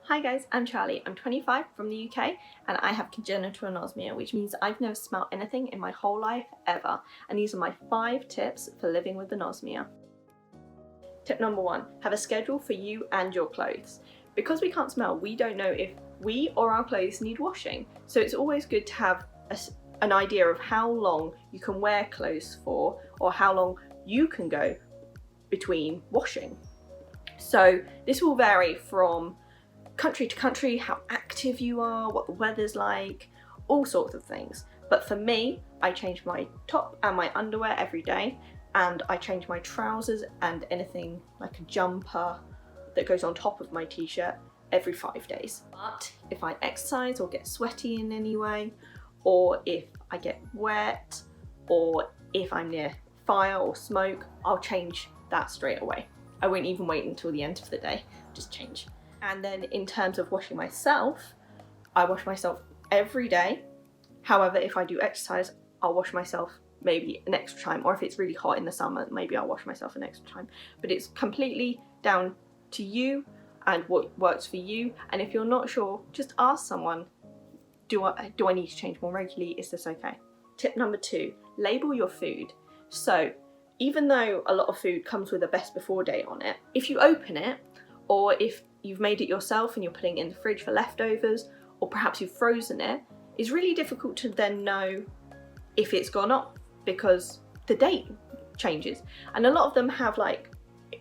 Hi guys, I'm Charlie. I'm 25 from the UK and I have congenital anosmia, which means I've never smelled anything in my whole life ever. And these are my 5 tips for living with anosmia. Tip number 1, have a schedule for you and your clothes. Because we can't smell, we don't know if we or our clothes need washing. So it's always good to have an idea of how long you can wear clothes for or how long you can go between washing. So this will vary from country to country, how active you are, what the weather's like, all sorts of things. But for me, I change my top and my underwear every day, and I change my trousers and anything like a jumper that goes on top of my t-shirt every 5 days. But if I exercise or get sweaty in any way, or if I get wet, or if I'm near fire or smoke, I'll change that straight away. I won't even wait until the end of the day, just change. And then in terms of washing myself, I wash myself every day. However, if I do exercise, I'll wash myself maybe an extra time, or if it's really hot in the summer, maybe I'll wash myself an extra time. But it's completely down to you and what works for you. And if you're not sure, just ask someone, do I need to change more regularly? Is this okay? Tip number 2, label your food. So even though a lot of food comes with a best before date on it, if you open it, or if you've made it yourself and you're putting it in the fridge for leftovers, or perhaps you've frozen it, it's really difficult to then know if it's gone off because the date changes. And a lot of them have like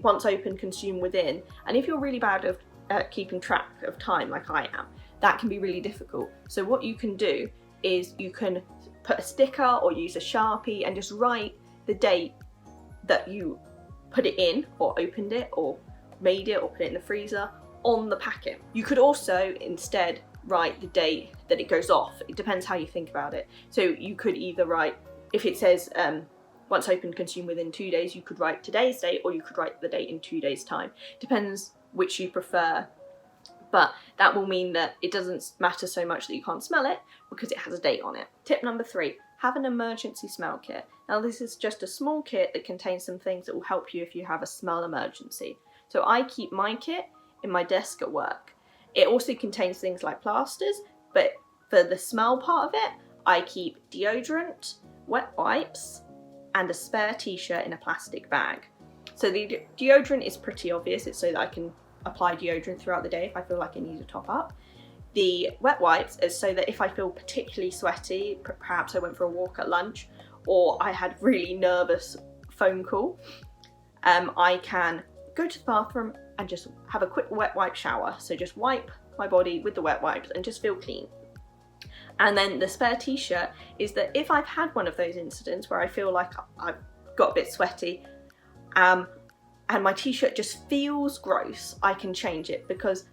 once open, consume within. And if you're really bad at keeping track of time like I am, that can be really difficult. So what you can do is you can put a sticker or use a Sharpie and just write the date that you put it in or opened it or made it or put it in the freezer on the packet. You could also instead write the date that it goes off. It depends how you think about it. So you could either write, if it says once opened, consume within 2 days, you could write today's date, or you could write the date in 2 days time. Depends which you prefer, but that will mean that it doesn't matter so much that you can't smell it because it has a date on it. Tip number 3, have an emergency smell kit. Now this is just a small kit that contains some things that will help you if you have a smell emergency. So I keep my kit in my desk at work. It also contains things like plasters, but for the smell part of it, I keep deodorant, wet wipes, and a spare t-shirt in a plastic bag. So the deodorant is pretty obvious. It's so that I can apply deodorant throughout the day if I feel like I need to top up. The wet wipes is so that if I feel particularly sweaty, perhaps I went for a walk at lunch, or I had really nervous phone call, I can go to the bathroom and just have a quick wet wipe shower. So just wipe my body with the wet wipes and just feel clean. And then the spare t-shirt is that if I've had one of those incidents where I feel like I've got a bit sweaty and my t-shirt just feels gross, I can change it, because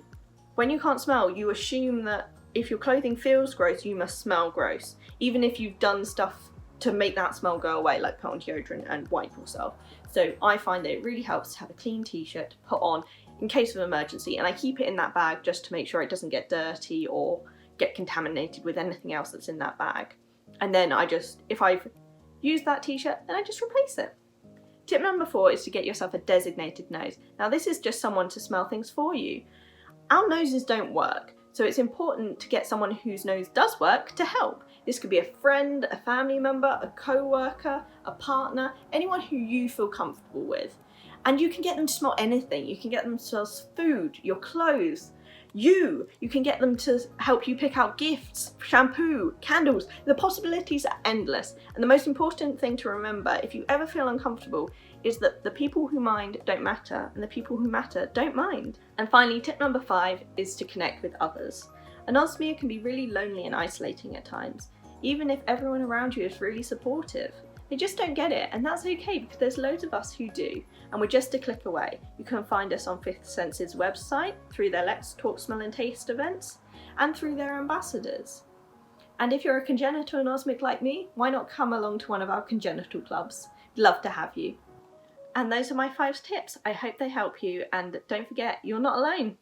when you can't smell, you assume that if your clothing feels gross, you must smell gross, even if you've done stuff to make that smell go away, like put on deodorant and wipe yourself. So I find that it really helps to have a clean t-shirt to put on in case of emergency, and I keep it in that bag just to make sure it doesn't get dirty or get contaminated with anything else that's in that bag. And then if I've used that t-shirt, then I just replace it. Tip number 4 is to get yourself a designated nose. Now this is just someone to smell things for you. Our noses don't work, so it's important to get someone whose nose does work to help. This could be a friend, a family member, a co-worker, a partner, anyone who you feel comfortable with. And you can get them to smell anything. You can get them to smell food, your clothes, you can get them to help you pick out gifts, shampoo, candles. The possibilities are endless. And the most important thing to remember, if you ever feel uncomfortable, is that the people who mind don't matter, and the people who matter don't mind. And finally, tip number 5 is to connect with others. Anosmia can be really lonely and isolating at times, even if everyone around you is really supportive. They just don't get it, and that's okay, because there's loads of us who do, and we're just a click away. You can find us on Fifth Sense's website, through their Let's Talk Smell and Taste events, and through their ambassadors. And if you're a congenital anosmic like me, why not come along to one of our congenital clubs? We'd love to have you. And those are my 5 tips. I hope they help you, and don't forget, you're not alone.